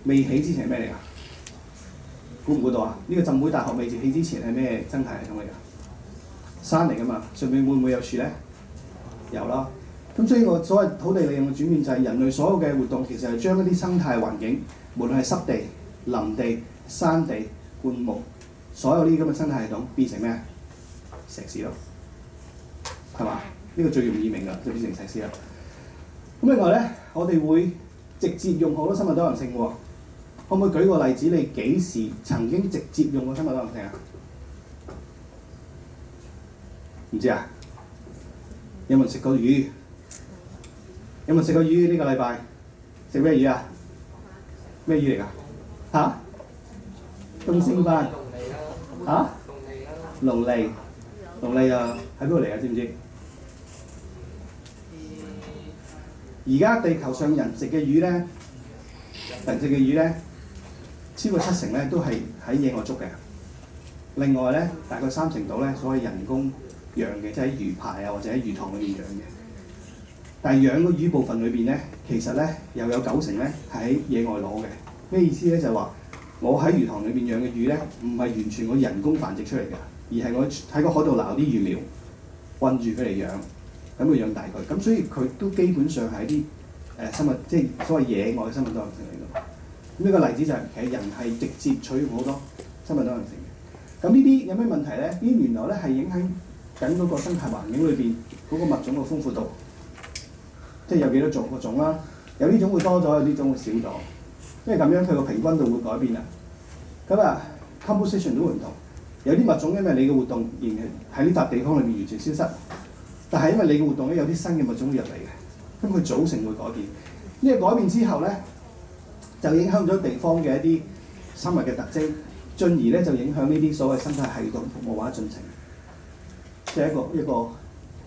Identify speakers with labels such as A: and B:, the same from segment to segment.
A: 未起之前係咩嚟㗎？估唔估到啊？呢個浸會大學未起之前係咩生態系統嚟㗎？山嚟㗎嘛，上面會唔會有樹咧？有啦。咁所以我所謂土地利用嘅轉變就係人類所有嘅活動其實係將一啲生態環境，無論係濕地、林地、山地、灌木，所有呢啲咁嘅生態系統變成咩？石屎咯，係嘛？呢個最容易明㗎，就變成石屎啦。咁另外咧，我哋會直接用好多生物多樣性喎。可唔可以舉個例子？你幾時曾經直接用過生物多樣性啊？唔知啊？有冇食過魚？有冇食過魚呢個禮拜？食咩魚啊？咩魚嚟㗎？嚇？東星斑。嚇？龍脷。龍脷啊，喺邊度嚟啊？知唔知？而家地球上人食嘅魚咧，超過70%咧都係喺野外捉嘅。另外咧，大概30%度咧，所謂人工養嘅，即係喺魚排啊或者喺魚塘裏面養嘅。但係養個魚部分裏邊咧，其實咧又有90%咧係喺野外攞嘅。咩意思咧？就係話我喺魚塘裏邊養嘅魚咧，唔係完全我人工繁殖出嚟嘅，而係我喺個海度撈啲魚苗，韞住佢嚟養，咁佢養大佢。咁所以佢都基本上係啲生物，即係所謂野外嘅生物多樣性嚟嘅。咁呢個例子就係其實人係直接取用好多生物多樣性嘅。咁呢啲有咩問題咧？呢啲原來咧係影響緊嗰個生態環境裏邊嗰個物種嘅豐富度，即係有幾多種個種啦。有啲種會多咗，有啲種會少咗。因為咁樣佢個平均度會改變啦。咁啊 composition 都會唔同。有啲物種因為你嘅活動仍然喺呢笪地方裏面完全消失，但係因為你嘅活動咧有啲新嘅物種會入嚟嘅，咁佢組成會改變。呢個改變之後咧，就影響咗地方嘅一啲生物嘅特徵，進而咧就影響呢啲所謂生態系統服務或者進程。即係一個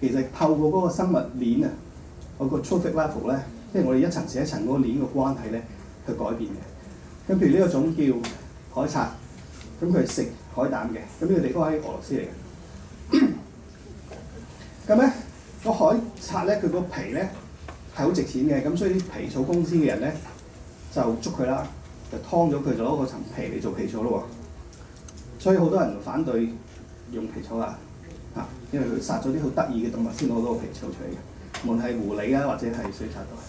A: 其實透過嗰個生物鏈啊，嗰個 trophic level 咧，即係我哋一層接一層嗰個鏈嘅關係咧，去改變嘅。咁譬如呢個種叫海賊，咁佢係食海膽嘅，咁呢個地方喺俄羅斯嚟嘅。咁咧個海賊咧，佢個皮咧係好值錢嘅，咁所以啲皮草公司嘅人咧就捉佢啦，就劏咗佢，就攞個層皮嚟做皮草咯喎。所以好多人就反對用皮草啦，嚇，因為佢殺咗啲好得意嘅動物先攞到個皮草出嚟嘅，無論係狐狸啊或者係水賊都係。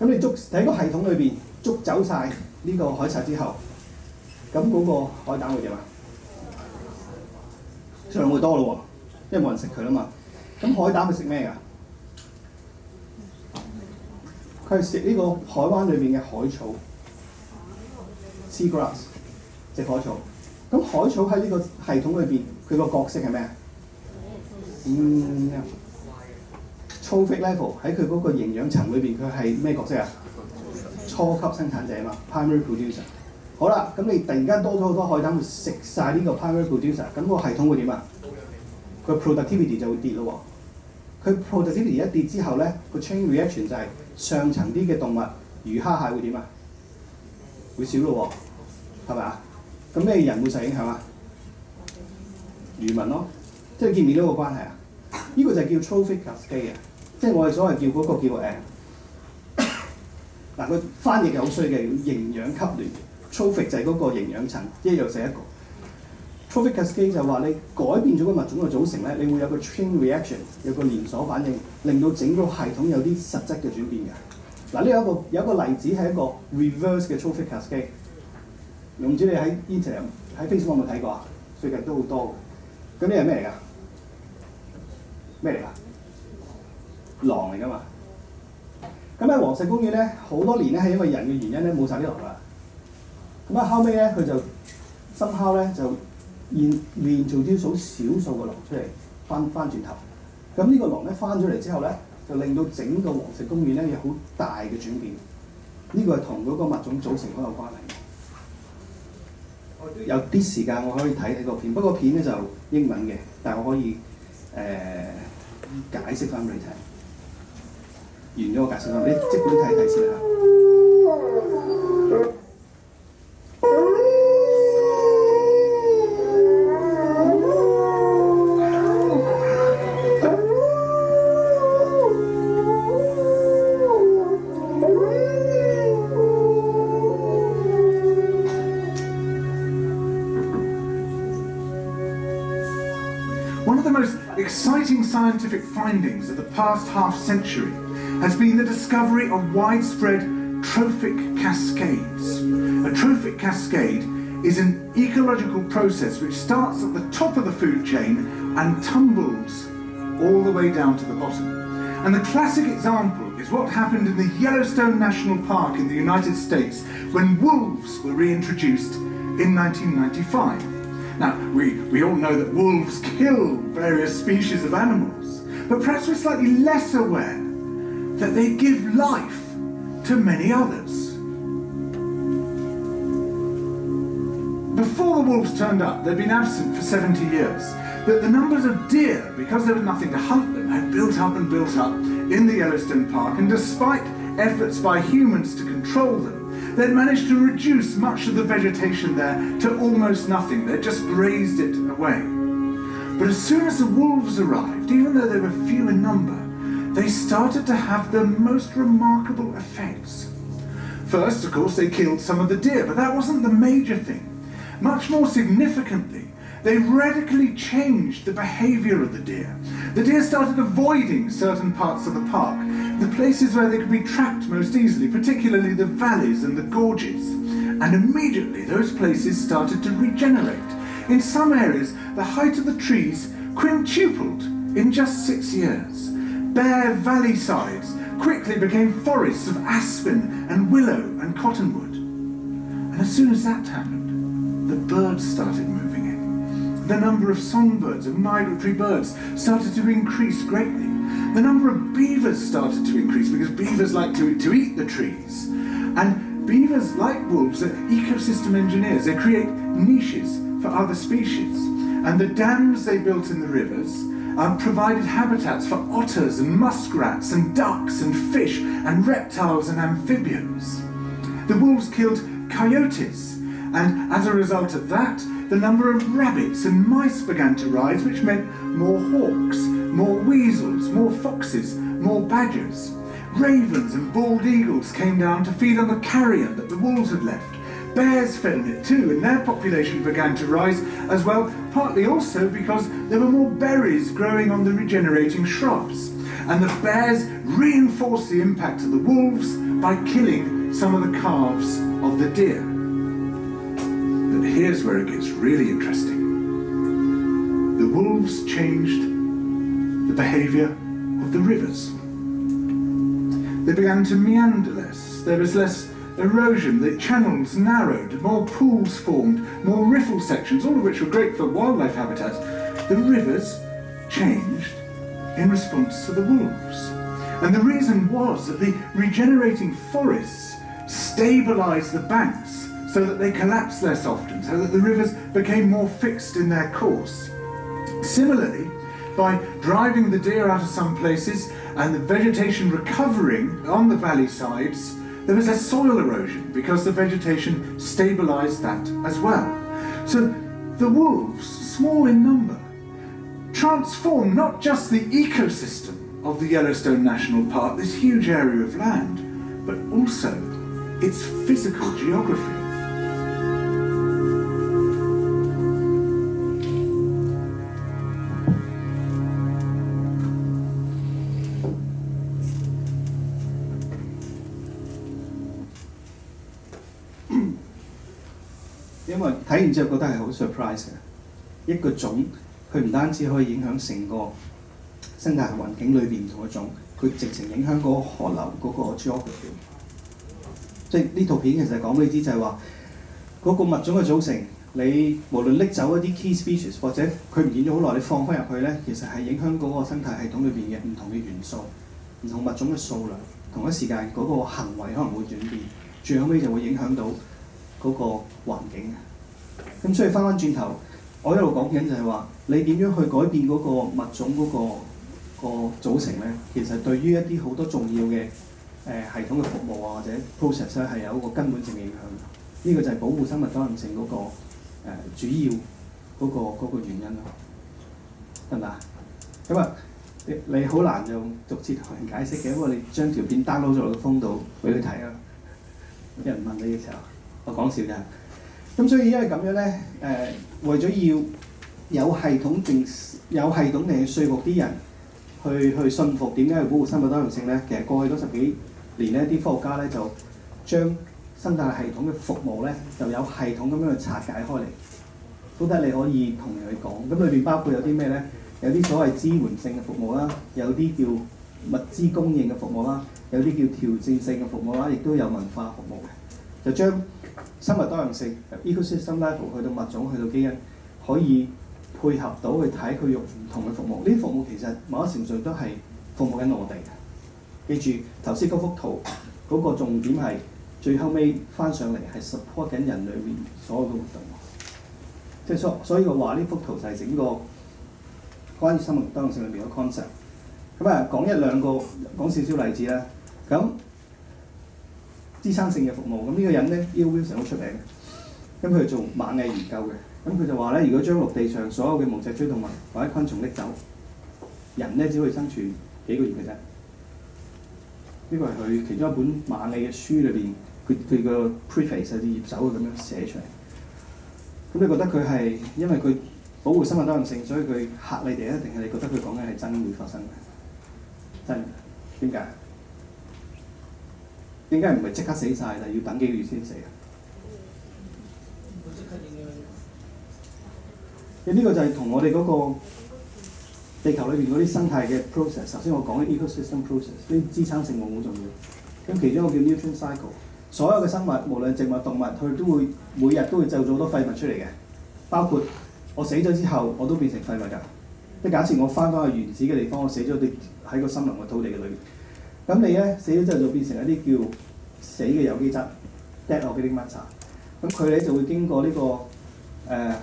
A: 咁你捉喺個系統裏邊捉走晒呢個海賊之後，咁嗰個海膽會點啊？數量會多咯喎，因為冇人食佢啦嘛。咁海膽係食咩㗎？佢係食呢個海灣裏邊嘅海草 （sea grass）， 食海草。咁海草喺呢個系統裏邊，佢個角色係咩啊？trophic level 喺佢嗰個營養層裏邊，佢係咩角色啊？初級生產者啊嘛 ，primary producer。好啦，咁你突然間多咗好多海膽會食晒呢個 primary producer，咁個系統會點啊？佢 productivity 就會跌咯喎。佢 productivity 一跌之後咧，個 chain reaction 就係上層啲嘅動物，魚蝦蟹會點啊？會少咯喎，係咪啊？咁咩人會受影響啊？漁民咯，即係見唔見到個關係啊？呢個就係叫 trophic cascade 啊，即係我哋所謂叫嗰個叫嗱，佢翻譯係好衰嘅，叫營養級聯。trophic 就係嗰個營養層，一樣寫一個。trophic cascade 就話你改變咗個物種嘅組成咧，你會有個 chain reaction， 有個連鎖反應，令到整個系統有啲實質嘅轉變嘅。嗱，呢有一個例子係一個 reverse 嘅 trophic cascade。唔知你喺 Internet 喺 Facebook 有冇睇過啊？最近都好多嘅。咁呢係咩嚟㗎？咩嚟㗎？狼嚟㗎嘛。咁喺黃石公園咧，好多年咧係因為人嘅原因咧冇晒啲狼啦。咁啊後尾咧佢就深烤咧就現做啲少數嘅狼出嚟，翻轉頭。咁呢個狼咧翻咗嚟之後咧，就令到整個黃石公園咧有好大嘅轉變。呢個係同嗰個物種組成嗰個關係。有啲時間我可以睇個片，不過片咧就英文嘅，但係我可以解釋翻俾你聽。完咗我解釋翻，你即管睇睇先嚇。
B: most exciting scientific findings of the past half-century has been the discovery of widespread trophic cascades. A trophic cascade is an ecological process which starts at the top of the food chain and tumbles all the way down to the bottom. And the classic example is what happened in the Yellowstone National Park in the United States when wolves were reintroduced in 1995. Now, we all know that wolves kill various species of animals, but perhaps we're slightly less aware that they give life to many others. Before the wolves turned up, they'd been absent for 70 years. But the numbers of deer, because there was nothing to hunt them, had built up and built up in the Yellowstone Park, and despite efforts by humans to control them, they'd managed to reduce much of the vegetation there to almost nothing. They'd just grazed it away. But as soon as the wolves arrived, even though they were few in number, they started to have the most remarkable effects. First, of course, they killed some of the deer, but that wasn't the major thing. Much more significantly, they radically changed the behaviour of the deer. The deer started avoiding certain parts of the park, the places where they could be trapped most easily, particularly the valleys and the gorges. And immediately those places started to regenerate. In some areas, the height of the trees quintupled in just 6 years. Bare valley sides quickly became forests of aspen and willow and cottonwood. And as soon as that happened, the birds started moving in. The number of songbirds and migratory birds started to increase greatly. The number of beavers started to increase because beavers like to eat the trees. And beavers, like wolves, are ecosystem engineers. They create niches for other species. And the dams they built in the rivers provided habitats for otters and muskrats and ducks and fish and reptiles and amphibians. The wolves killed coyotes, and as a result of that, the number of rabbits and mice began to rise, which meant more hawks, more weasels, more foxes, more badgers. Ravens and bald eagles came down to feed on the carrion that the wolves had left. Bears fed on it too, and their population began to rise as well, partly also because there were more berries growing on the regenerating shrubs. And the bears reinforced the impact of the wolves by killing some of the calves of the deer. But here's where it gets really interesting. The wolves changed the behaviour of the rivers. They began to meander less. There was less erosion, the channels narrowed, more pools formed, more riffle sections, all of which were great for wildlife habitats. The rivers changed in response to the wolves. And the reason was that the regenerating forests stabilised the banks so that they collapsed less often, so that the rivers became more fixed in their course. Similarly, by driving the deer out of some places and the vegetation recovering on the valley sides, there was less soil erosion because the vegetation stabilised that as well. So the wolves, small in number, transformed not just the ecosystem of the Yellowstone National Park, this huge area of land, but also its physical geography.
A: 因為睇完之後覺得係好 surprise 嘅，一個種佢唔單止可以影響成個生態環境裏邊唔同嘅種，佢直情影響嗰個河流嗰個 geography。即係呢套片其實講俾你知就係話嗰個物種嘅組成，你無論拎走一啲 key species 或者佢唔見咗好耐，你放翻入去咧，其實係影響嗰個生態系統裏邊嘅唔同嘅元素、唔同物種嘅數量，同一時間嗰個行為可能會轉變，最後尾就會影響到嗰個環境。咁所以翻轉頭，我一路講緊就係話，你點樣去改變嗰個物種嗰個組成咧？其實對於一啲好多重要嘅系統嘅服務啊或者 process 咧係有一個根本性嘅影響。呢、個就係保護生物多樣性嗰、主要嗰、個原因咯，得唔得啊？咁啊，你好難用逐字同人解釋嘅，不過你將條片 download 咗落個風度俾佢睇啊。有人問你嘅時候，我講笑啫。咁所以因為咁樣咧，為咗要有系統定係說服啲人去信服點解要保護生物多樣性咧？其實過去嗰10幾年咧，啲科學家咧就將生態系統嘅服務咧就有系統咁樣去拆解開嚟，都得你可以同人去講。咁裏邊包括有啲咩咧？有啲所謂支援性嘅服務啦，有啲叫物資供應嘅服務啦，有啲叫挑戰性嘅服務啦，亦都有文化服務嘅。就將生物多樣性 ecosystem level 去到物種去到基因，可以配合到去睇佢用唔同嘅服務。呢啲服務其實某一程度上都係服務緊我哋嘅。記住頭先嗰幅圖嗰個重點係最後尾翻上嚟係 support 緊人類面所有嘅活動。即係所以我話呢幅圖就係整個關於生物多樣性裏邊嘅 concept。咁啊講一兩個講少少例子啦。咁支撐性嘅服務，咁呢個人咧 Ian Wilson 好出名嘅。咁佢做螞蟻研究嘅。咁佢就話咧，如果將陸地上所有嘅無脊椎動物或者昆蟲拎走，人咧只可以生存幾個月嘅啫。呢個係佢其中一本螞蟻嘅書裏邊，佢個 preface 係頁首咁樣寫出嚟。咁你覺得佢係因為佢保護生物多樣性，所以佢嚇你哋咧，定係你覺得佢講緊係真會發生嘅？真嘅？點解？點解唔係即刻死晒，但係要等幾個月先死啊？呢個就係同我哋嗰個地球裏邊嗰啲生態嘅 process。頭先我講嘅 ecosystem process， 呢啲支撐性好重要。咁其中一個叫 nutrient cycle， 所有嘅生物無論植物動物，佢都會每日都會製造好多廢物出嚟嘅。包括我死咗之後，我都變成廢物㗎。即係假設我翻返去原始嘅地方，我死咗喺個森林嘅土地嘅裏邊。咁你咧死咗之後就變成一啲叫死嘅有機質 dead organic matter。咁佢咧就會經過呢個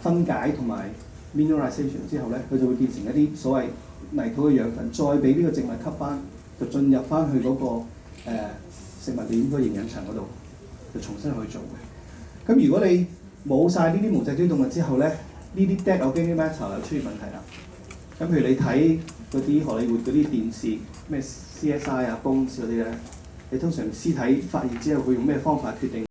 A: 分解同埋 mineralization 之後咧，佢就會變成一啲所謂泥土嘅養分，再俾呢個植物吸翻，就進入翻去嗰個食物鏈個營養層嗰度，就重新去做嘅。咁如果你冇晒呢啲無脊椎動物之後咧，呢啲 dead organic matter 就出現問題啦。咁譬如你睇嗰啲荷里活嗰啲電視，咩 CSI 啊、Bones 嗰啲咧，你通常屍體發現之後，佢用咩方法決定